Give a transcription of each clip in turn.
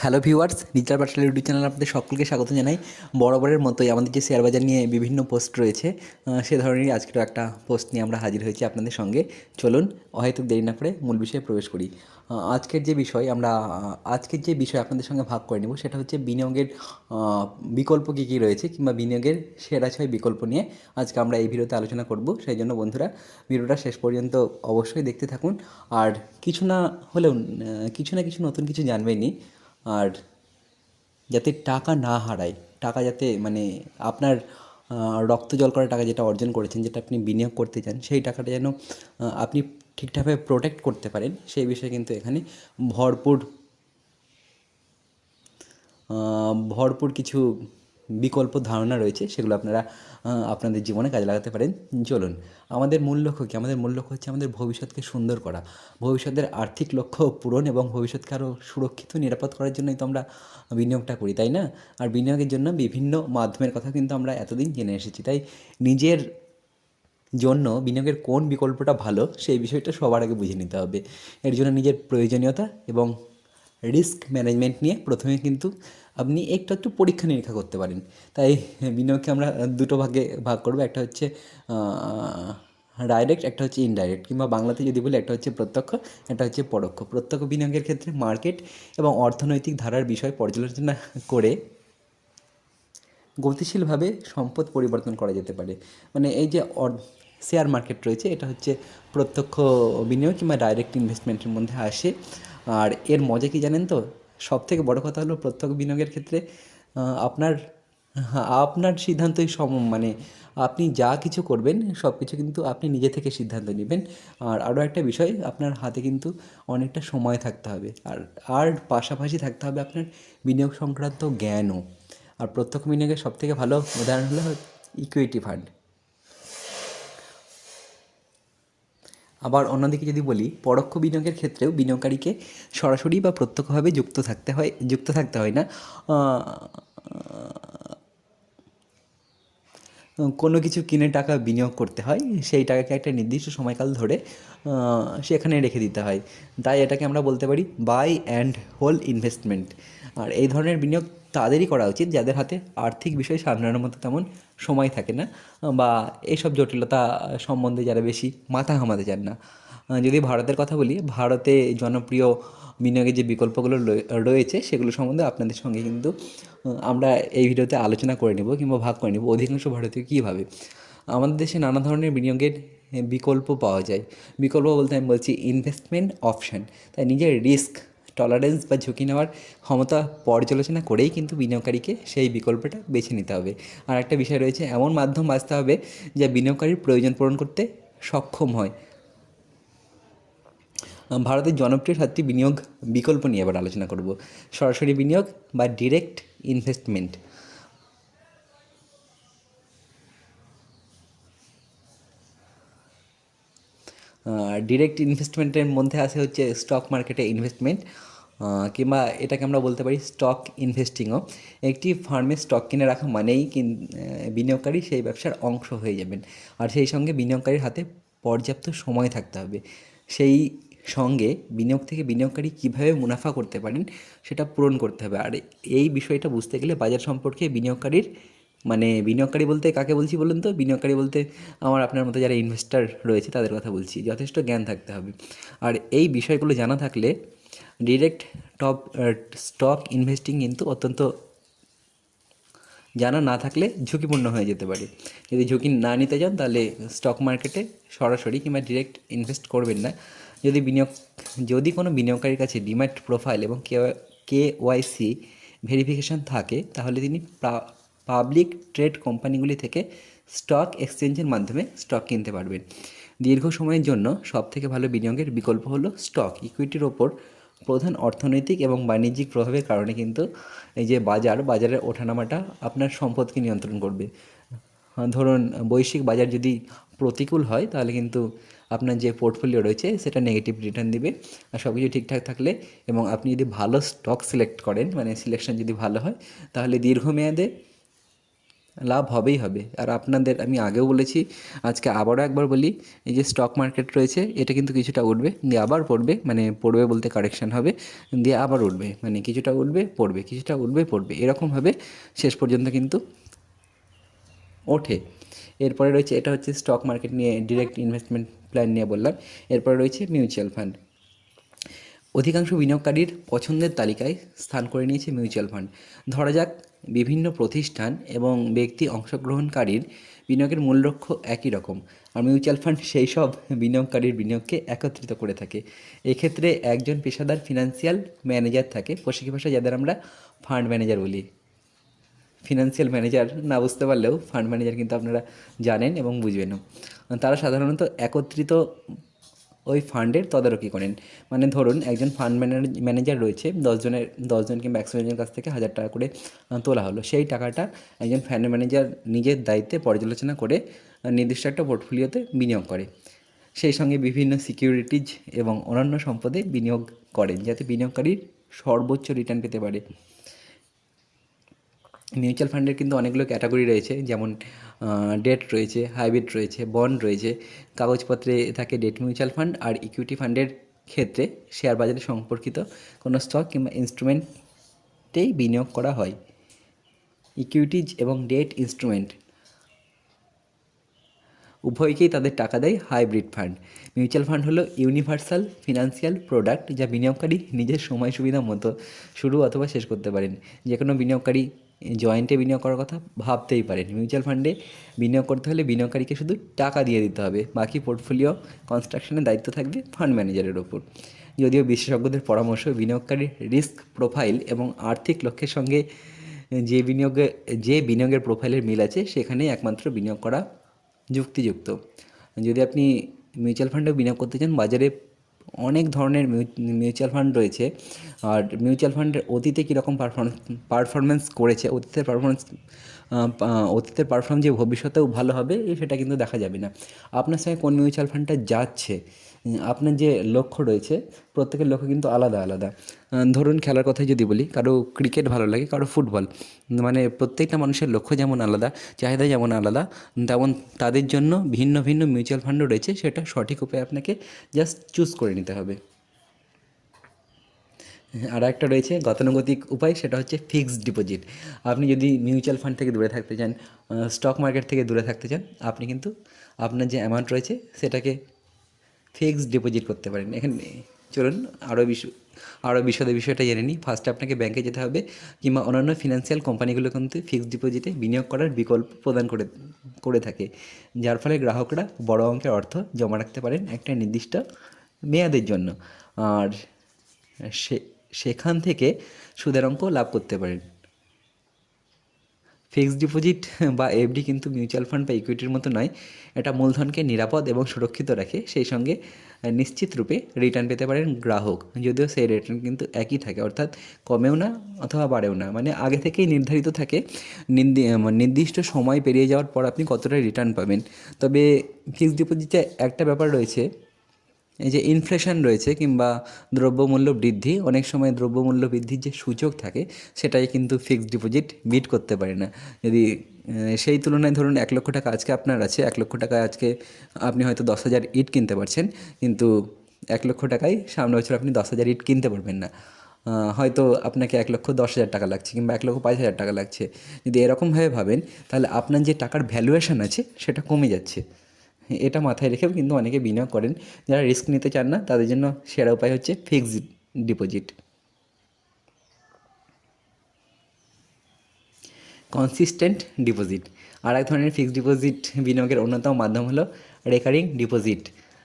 Hello viewers, digital বাটা YouTube চ্যানেলে আপনাদের সকলকে স্বাগত জানাই। বরাবরের মতোই আমাদের যে শেয়ার বাজার নিয়ে বিভিন্ন পোস্ট রয়েছে, সে ধরনেরই আজকেরও একটা পোস্ট নিয়ে আমরা হাজির হয়েছি আপনাদের সঙ্গে। চলুন হয়তো দেরি না করে মূল বিষয়ে প্রবেশ করি। আজকের যে বিষয় আপনাদের সঙ্গে ভাগ করে নেব সেটা হচ্ছে বিনিয়োগের বিকল্প কী কী রয়েছে, কিংবা বিনিয়োগের সেরা ছয় বিকল্প নিয়ে আজকে আমরা এই ভিডিওতে আলোচনা করব। সেই জন্য বন্ধুরা, ভিডিওটা শেষ পর্যন্ত অবশ্যই দেখতে থাকুন। আর কিছু না হলেও কিছু না কিছু নতুন কিছু জানবেনই। আর যাতে টাকা না হারায়, টাকা যাতে আপনার রক্ত জল করা টাকা যেটা অর্জন করেছেন, যেটা আপনি বিনিয়োগ করতে চান, সেই টাকাটা যেন আপনি ঠিকঠাকভাবে প্রোটেক্ট করতে পারেন, সেই বিষয়ে কিন্তু এখানে ভরপুর ভরপুর কিছু বিকল্প ধারণা রয়েছে, সেগুলো আপনারা আপনাদের জীবনে কাজে লাগাতে পারেন। চলুন, আমাদের মূল লক্ষ্য কী? আমাদের মূল লক্ষ্য হচ্ছে আমাদের ভবিষ্যৎকে সুন্দর করা, ভবিষ্যতের আর্থিক লক্ষ্য পূরণ এবং ভবিষ্যৎকে আরও সুরক্ষিত নিরাপদ করার জন্যই তো আমরা বিনিয়োগটা করি, তাই না? আর বিনিয়োগের জন্য বিভিন্ন মাধ্যমের কথা কিন্তু আমরা এতদিন জেনে এসেছি। তাই নিজের জন্য বিনিয়োগের কোন বিকল্পটা ভালো, সেই বিষয়টা সবার আগে বুঝে নিতে হবে। এর জন্য নিজের প্রয়োজনীয়তা এবং রিস্ক ম্যানেজমেন্ট নিয়ে প্রথমে কিন্তু আপনি একটু পরীক্ষা নিরীক্ষা করতে পারেন। তাই বিনিয়োগকে আমরা দুটো ভাগে ভাগ করবো। একটা হচ্ছে ডাইরেক্ট, একটা হচ্ছে ইনডাইরেক্ট, কিংবা বাংলাতে যদি বলি একটা হচ্ছে প্রত্যক্ষ, একটা হচ্ছে পরোক্ষ। প্রত্যক্ষ বিনিয়োগের ক্ষেত্রে মার্কেট এবং অর্থনৈতিক ধারার বিষয় পর্যালোচনা করে গতিশীলভাবে সম্পদ পরিবর্তন করা যেতে পারে। এই যে শেয়ার মার্কেট রয়েছে, এটা হচ্ছে প্রত্যক্ষ বিনিয়োগ কিংবা ডাইরেক্ট ইনভেস্টমেন্টের মধ্যে আসে। আর এর মজা কি জানেন তো? সবথেকে বড় কথা হলো, প্রত্যক্ষ বিনিয়োগের ক্ষেত্রে আপনার আপনার সিদ্ধান্তই আপনি যা কিছু করবেন সব কিছু কিন্তু আপনি নিজে থেকে সিদ্ধান্ত নেবেন। আর আরও একটা বিষয়, আপনার হাতে কিন্তু অনেকটা সময় থাকতে হবে, আর পাশাপাশি থাকতে হবে আপনার বিনিয়োগ সংক্রান্ত জ্ঞানও। আর প্রত্যক্ষ বিনিয়োগের সবথেকে ভালো উদাহরণ হলো ইকুইটি ফান্ড। আবার অন্যদিকে যদি বলি, পরোক্ষ বিনিয়োগের ক্ষেত্রেও বিনিয়োগকারীকে সরাসরি বা প্রত্যক্ষভাবে যুক্ত থাকতে হয় না। কোনো কিছু কিনে টাকা বিনিয়োগ করতে হয়, সেই টাকাকে একটা নির্দিষ্ট সময়কাল ধরে সেখানে রেখে দিতে হয়। তাই এটাকে আমরা বলতে পারি বাই অ্যান্ড হোল্ড ইনভেস্টমেন্ট। আর এই ধরনের বিনিয়োগ তাদেরই করা উচিত যাদের হাতে আর্থিক বিষয় সামলানোর মতো তেমন সময় থাকে না, বা এইসব জটিলতা সম্বন্ধে যারা বেশি মাথা ঘামাতে চান না। যদি ভারতের কথা বলি, ভারতে জনপ্রিয় বিনিয়োগের যে বিকল্পগুলো রয়েছে, সেগুলো সম্বন্ধে আপনাদের সঙ্গে কিন্তু আমরা এই ভিডিওতে আলোচনা করে নেব, কিংবা ভাগ করে নেব অধিকাংশ ভারতীয় কী ভাবে। আমাদের দেশে নানা ধরনের বিনিয়োগের বিকল্প পাওয়া যায়। বিকল্প বলতে আমি বলছি ইনভেস্টমেন্ট অপশান। তাই নিজের রিস্ক টলারেন্স বা ঝুঁকি নেওয়ার ক্ষমতা পর্যালোচনা করেই কিন্তু বিনিয়োগকারীকে সেই বিকল্পটা বেছে নিতে হবে। আর একটা বিষয় রয়েছে, এমন মাধ্যম বাছতে হবে যা বিনিয়োগকারীর প্রয়োজন পূরণ করতে সক্ষম হয়। ভারতের জনপ্রিয় 7টি বিনিয়োগ বিকল্প নিয়ে এবার আলোচনা করব। সরাসরি বিনিয়োগ বা ডিরেক্ট ইনভেস্টমেন্ট। ডিরেক্ট ইনভেস্টমেন্টের মধ্যে আসে হচ্ছে স্টক মার্কেটে ইনভেস্টমেন্ট, কিংবা এটাকে আমরা বলতে পারি স্টক ইনভেস্টিংও। একটি ফার্মে স্টক কিনে রাখা মানেই বিনিয়োগকারী সেই ব্যবসার অংশ হয়ে যাবেন। আর সেই সঙ্গে বিনিয়োগকারীর হাতে পর্যাপ্ত সময় থাকতে হবে। সেই সঙ্গে বিনিয়োগ থেকে বিনিয়োগকারী কীভাবে মুনাফা করতে পারেন সেটা পূরণ করতে হবে। আর এই বিষয়টা বুঝতে গেলে বাজার সম্পর্কে বিনিয়োগকারী বলতে কাকে বলছি বলুন তো? বিনিয়োগকারী বলতে আমার আপনার মতো যারা ইনভেস্টার রয়েছে তাদের কথা বলছি। যথেষ্ট জ্ঞান থাকতে হবে। আর এই বিষয়গুলো জানা থাকলে ডিরেক্ট টপ স্টক ইনভেস্টিং কিন্তু অত্যন্ত জানা না থাকলে ঝুঁকিপূর্ণ হয়ে যেতে পারে। যদি ঝুঁকি না নিতে চান, তাহলে স্টক মার্কেটে সরাসরি কিংবা ডিরেক্ট ইনভেস্ট করবেন না। যদি কোনো বিনিয়োগকারীর কাছে ডিম্যাট প্রোফাইল এবং KYC ভেরিফিকেশান থাকে, তাহলে তিনি পাবলিক ট্রেড কোম্পানিগুলি থেকে স্টক এক্সচেঞ্জের মাধ্যমে স্টক কিনতে পারবেন। দীর্ঘ সময়ের জন্য সবথেকে ভালো বিনিয়োগের বিকল্প হলো স্টক। ইকুইটির ওপর প্রধান অর্থনৈতিক এবং বাণিজ্যিক প্রভাবের কারণে কিন্তু এই যে বাজারের ওঠানামাটা আপনার সম্পদকে নিয়ন্ত্রণ করবে। ধরুন, বৈশ্বিক বাজার যদি প্রতিকূল হয়, তাহলে কিন্তু আপনার যে পোর্টফোলিও রয়েছে সেটা নেগেটিভ রিটার্ন দিবে। আর সব কিছু ঠিকঠাক থাকলে এবং আপনি যদি ভালো স্টক সিলেক্ট করেন, সিলেকশন যদি ভালো হয়, তাহলে দীর্ঘমেয়াদে লাভ হবেই হবে। আর আপনাদের আমি আগেও বলেছি, আজকে আবারও একবার বলি, এই যে স্টক মার্কেট রয়েছে এটা কিন্তু কিছুটা উঠবে দিয়ে আবার পড়বে, মানে পড়বে বলতে কারেকশান হবে, দিয়ে আবার উঠবে, মানে কিছুটা উঠবে পড়বে, কিছুটা উঠবে পড়বে, এরকমভাবে শেষ পর্যন্ত কিন্তু ওঠে। এরপরে রয়েছে, এটা হচ্ছে স্টক মার্কেট নিয়ে ডিরেক্ট ইনভেস্টমেন্ট প্ল্যান নিয়ে বললাম। এরপরে রয়েছে মিউচুয়াল ফান্ড। অধিকাংশ বিনিয়োগকারীর পছন্দের তালিকায় স্থান করে নিয়েছে মিউচুয়াল ফান্ড। ধরা যাক বিভিন্ন প্রতিষ্ঠান এবং ব্যক্তি অংশগ্রহণকারীর বিনিয়োগের মূল লক্ষ্য একই রকম, আর মিউচুয়াল ফান্ড সেই সব বিনিয়োগকারীর বিনিয়োগকে একত্রিত করে থাকে। এক্ষেত্রে একজন পেশাদার ফিনান্সিয়াল ম্যানেজার থাকে, প্রশিক্ষী ভাষায় যাদের আমরা ফান্ড ম্যানেজার বলি। ফিনান্সিয়াল ম্যানেজার না বুঝতে পারলেও ফান্ড ম্যানেজার কিন্তু আপনারা জানেন এবং বুঝবেনও। তারা সাধারণত একত্রিত ওই ফান্ডের তদারকি করেন। মানে ধরুন একজন ফান্ড ম্যানেজার রয়েছে, 10 জন কিংবা 100 জনের কাছ থেকে 1000 টাকা করে তোলা হলো। সেই টাকাটা একজন ফান্ড ম্যানেজার নিজের দায়িত্বে পর্যালোচনা করে নির্দিষ্ট একটা পোর্টফোলিওতে বিনিয়োগ করে। সেই সঙ্গে বিভিন্ন সিকিউরিটিজ এবং অন্যান্য সম্পদে বিনিয়োগ করেন, যাতে বিনিয়োগকারীর সর্বোচ্চ রিটার্ন পেতে পারে। মিউচুয়াল ফান্ডের কিন্তু অনেকগুলো ক্যাটাগরি রয়েছে, যেমন ডেট রয়েছে, হাইব্রিড রয়েছে, বন্ড রয়েছে। কাগজপত্রে থাকে ডেট মিউচুয়াল ফান্ড, আর ইকুইটি ফান্ডের ক্ষেত্রে শেয়ার বাজারে সম্পর্কিত কোনো স্টক কিংবা ইনস্ট্রুমেন্টেই বিনিয়োগ করা হয়। ইকুইটিজ এবং ডেট ইনস্ট্রুমেন্ট উভয়কেই তাদের টাকা দেয় হাইব্রিড ফান্ড। মিউচুয়াল ফান্ড হলো ইউনিভার্সাল ফিনান্সিয়াল প্রোডাক্ট, যা বিনিয়োগকারী নিজের সময় সুবিধা মতো শুরু অথবা শেষ করতে পারেন। যে কোনো বিনিয়োগকারী জয়েন্টে বিনিয়োগ করার কথা ভাবতেই পারেন। মিউচুয়াল ফান্ডে বিনিয়োগ করতে হলে বিনিয়োগকারীকে শুধু টাকা দিয়ে দিতে হবে, বাকি পোর্টফোলিও কনস্ট্রাকশনের দায়িত্ব থাকবে ফান্ড ম্যানেজারের ওপর। যদিও বিশেষজ্ঞদের পরামর্শ, বিনিয়োগকারীর রিস্ক প্রোফাইল এবং আর্থিক লক্ষ্যের সঙ্গে যে বিনিয়োগের প্রোফাইলের মিল আছে সেখানেই একমাত্র বিনিয়োগ করা যুক্তিযুক্ত। যদি আপনি মিউচুয়াল ফান্ডে বিনিয়োগ করতে চান, বাজারে অনেক ধরনের মিউচুয়াল ফান্ড রয়েছে। আর মিউচুয়াল ফান্ডের অতীতে কীরকম পারফরমেন্স করেছে, অতীতের পারফর্ম যে ভবিষ্যতেও ভালো হবে সেটা কিন্তু দেখা যাবে না। আপনার সঙ্গে কোন মিউচুয়াল ফান্ডটা যাচ্ছে, আপনার যে লক্ষ্য রয়েছে, প্রত্যেকের লক্ষ্য কিন্তু আলাদা আলাদা। ধরুন খেলার কথাই যদি বলি, কারো ক্রিকেট ভালো লাগে, কারো ফুটবল, মানে প্রত্যেকটা মানুষের লক্ষ্য যেমন আলাদা, চাহিদা যেমন আলাদা, তেমন তাদের জন্য ভিন্ন ভিন্ন মিউচুয়াল ফান্ডও রয়েছে। সেটা সঠিক উপায়ে আপনাকে জাস্ট চুজ করে নিতে হবে। আর একটা রয়েছে গতানুগতিক উপায়, সেটা হচ্ছে ফিক্সড ডিপোজিট। আপনি যদি মিউচুয়াল ফান্ড থেকে দূরে থাকতে চান, স্টক মার্কেট থেকে দূরে থাকতে চান, আপনি কিন্তু আপনার যে অ্যামাউন্ট রয়েছে সেটাকে ফিক্সড ডিপোজিট করতে পারেন। এখানে চলুন আরও বিশদে বিষয়টা জেনে নিই। ফার্স্টে আপনাকে ব্যাংকে যেতে হবে, কিংবা অন্যান্য ফিনান্সিয়াল কোম্পানিগুলো কিন্তু ফিক্সড ডিপোজিটে বিনিয়োগ করার বিকল্প প্রদান করে থাকে, যার ফলে গ্রাহকরা বড় অঙ্কের অর্থ জমা রাখতে পারেন একটা নির্দিষ্ট মেয়াদের জন্য, আর সেখান থেকে সুদের অঙ্ক লাভ করতে পারেন। ফিক্সড ডিপোজিট বা এফডি কিন্তু মিউচুয়াল ফান্ড বা ইকুইটির মতো নয়। এটা মূলধনকে নিরাপদ এবং সুরক্ষিত রাখে, সেই সঙ্গে নিশ্চিত রূপে রিটার্ন পেতে পারেন গ্রাহক, যদিও সেই রিটার্ন কিন্তু একই থাকে, অর্থাৎ কমেও না অথবা বাড়েও না, মানে আগে থেকেই নির্ধারিত থাকে নির্দিষ্ট সময় পেরিয়ে যাওয়ার পর আপনি কতটা রিটার্ন পাবেন। তবে ফিক্সড ডিপোজিটে একটা ব্যাপার রয়েছে, এই যে ইনফ্লেশন রয়েছে কিংবা দ্রব্যমূল্য বৃদ্ধি, অনেক সময় দ্রব্যমূল্য বৃদ্ধির যে সূচক থাকে সেটাই কিন্তু ফিক্সড ডিপোজিট বিট করতে পারে না। যদি সেই তুলনায় ধরুন 1,00,000 টাকা আজকে আপনার আছে, 1,00,000 টাকায় আজকে আপনি হয়তো 10,000 ইট কিনতে পারছেন, কিন্তু 1,00,000 টাকায় সামনের বছর আপনি 10,000 ইট কিনতে পারবেন না। হয়তো আপনাকে 1,10,000 টাকা লাগছে কিংবা 1,05,000 টাকা লাগছে। যদি এরকমভাবে ভাবেন, তাহলে আপনার যে টাকার ভ্যালুয়েশন আছে সেটা কমে যাচ্ছে। এটা মাথায় রেখেও কিন্তু অনেকে বিনিয়োগ করেন। যারা রিস্ক নিতে চান না তাদের জন্য সেরা উপায় হচ্ছে ফিক্সড ডিপোজিট। কনসিস্টেন্ট ডিপোজিট আর এক ধরনের ফিক্সড ডিপোজিট বিনিয়োগের অন্যতম মাধ্যম হলো রেকারিং ডিপোজিট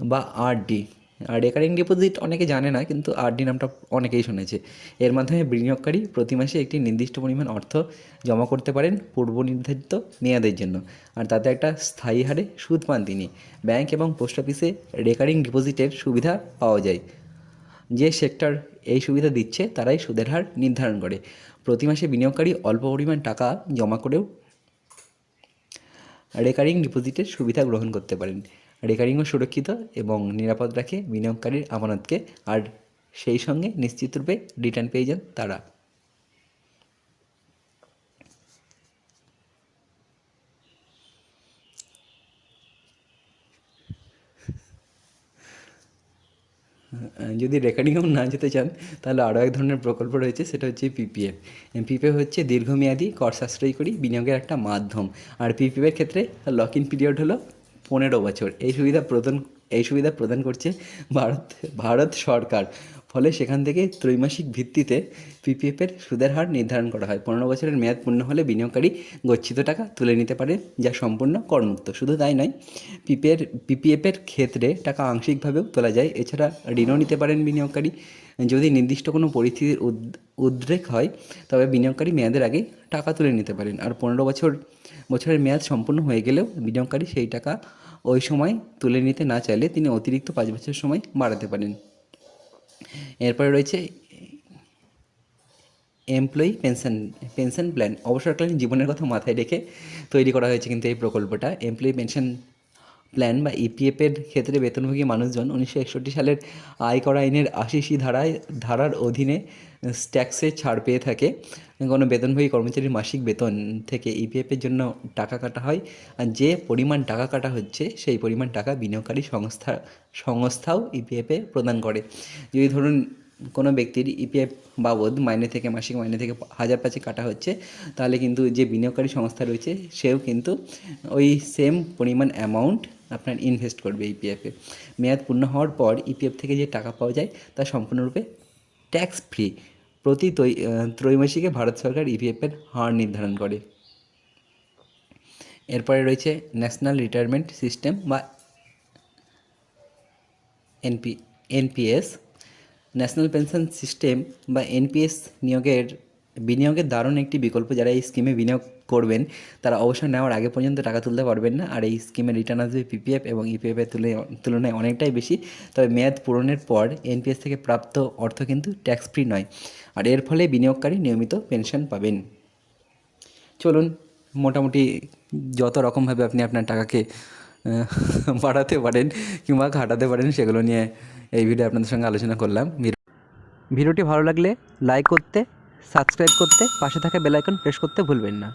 বা আরডি। আর রেকারিং ডিপোজিট অনেকে জানে না, কিন্তু আরডি নামটা অনেকেই শুনেছে। এর মাধ্যমে বিনিয়োগকারী প্রতি মাসে একটি নির্দিষ্ট পরিমাণ অর্থ জমা করতে পারেন পূর্ব নির্ধারিত মেয়াদের জন্য, আর তাতে একটা স্থায়ী হারে সুদ পান তিনি। ব্যাংক এবং পোস্ট অফিসে রেকারিং ডিপোজিটের সুবিধা পাওয়া যায়। যে সেক্টর এই সুবিধা দিচ্ছে তারাই সুদের হার নির্ধারণ করে। প্রতি মাসে বিনিয়োগকারী অল্প পরিমাণ টাকা জমা করেও রেকারিং ডিপোজিটের সুবিধা গ্রহণ করতে পারেন। রেকারিংও সুরক্ষিত এবং নিরাপদ রাখে বিনিয়োগকারীর আমানতকে, আর সেই সঙ্গে নিশ্চিতরূপে রিটার্ন পেয়ে যান তারা। যদি রেকর্ডিংও না যেতে চান তাহলে আরও এক ধরনের প্রকল্প রয়েছে, সেটা হচ্ছে পিপিএফ। পিপিএফ হচ্ছে দীর্ঘমেয়াদী কর সাশ্রয়ী বিনিয়োগের একটা মাধ্যম। আর পিপিএফের ক্ষেত্রে লক ইন পিরিয়ড হলো 15 বছর। এই সুবিধা প্রদান করছে ভারত সরকার। ফলে সেখান থেকে ত্রৈমাসিক ভিত্তিতে পিপিএফের সুদের হার নির্ধারণ করা হয়। 15 বছরের মেয়াদ পূর্ণ হলে বিনিয়োগকারী গচ্ছিত টাকা তুলে নিতে পারে, যা সম্পূর্ণ করমুক্ত। শুধু তাই নয়, পিপিএফের ক্ষেত্রে টাকা আংশিকভাবেও তোলা যায়। এছাড়া ঋণও নিতে পারেন বিনিয়োগকারী। যদি নির্দিষ্ট কোনো পরিস্থিতির উদ্রেক হয়, তবে বিনিয়োগকারী মেয়াদের আগে টাকা তুলে নিতে পারেন। আর 15 বছরের মেয়াদ সম্পূর্ণ হয়ে গেলেও বিনিয়োগকারী সেই টাকা ওই সময় তুলে নিতে না চাইলে তিনি অতিরিক্ত 5 বছর সময় বাড়াতে পারেন। এরপরে রয়েছে এমপ্লয়ি পেনশন প্ল্যান। অবসরকালীন জীবনের কথা মাথায় রেখে তৈরি করা হয়েছে কিন্তু এই প্রকল্পটা। এমপ্লয়ি পেনশন প্ল্যান বা ইপিএফের ক্ষেত্রে বেতনভোগী মানুষজন 1961 সালের আয়কর আইনের 80 ধারার অধীনে ট্যাক্সে ছাড় পেয়ে থাকে। কোনো বেতনভোগী কর্মচারীর মাসিক বেতন থেকে ইপিএফের জন্য টাকা কাটা হয়, আর যে পরিমাণ টাকা কাটা হচ্ছে সেই পরিমাণ টাকা বিনিয়োগকারী সংস্থাও ইপিএফে প্রদান করে। যদি ধরুন কোনো ব্যক্তির ইপিএফ বাবদ মাসিক মাইনে থেকে 1005 কাটা হচ্ছে, তাহলে কিন্তু যে বিনিয়োগকারী সংস্থা রয়েছে সেও কিন্তু ওই সেম পরিমাণ অ্যামাউন্ট আপনার ইনভেস্ট করবে ইপিএফে। মেয়াদ পূর্ণ হওয়ার পর ইপিএফ থেকে যে টাকা পাওয়া যায় তা সম্পূর্ণরূপে ট্যাক্স ফ্রি। প্রতি ত্রৈমাসিকে ভারত সরকার ইপিএফের হার নির্ধারণ করে। এরপরে রয়েছে ন্যাশনাল রিটায়ারমেন্ট সিস্টেম বা এনপিএস। ন্যাশনাল পেনশন সিস্টেম বা এনপিএস বিনিয়োগের দারুণ একটি বিকল্প। যারা এই স্কিমে বিনিয়োগ করবেন তারা অবসর নেওয়ার আগে পর্যন্ত টাকা তুলতে পারবেন না। আর এই স্কিমের রিটার্ন আসবে পিপিএফ এবং ইপিএফের তুলনায় অনেকটাই বেশি। তবে মেয়াদ পূরণের পর এনপিএস থেকে প্রাপ্ত অর্থ কিন্তু ট্যাক্স ফ্রি নয়। আর এর ফলে বিনিয়োগকারী নিয়মিত পেনশন পাবেন। চলুন, মোটামুটি যত রকমভাবে আপনি আপনার টাকাকে বাড়াতে পারেন কিংবা ঘাটাতে পারেন সেগুলো নিয়ে এই ভিডিও আপনাদের সঙ্গে আলোচনা করলাম। ভিডিওটি ভালো লাগলে লাইক করতে, সাবস্ক্রাইব করতে, পাশে থাকা বেল আইকন প্রেস করতে ভুলবেন না।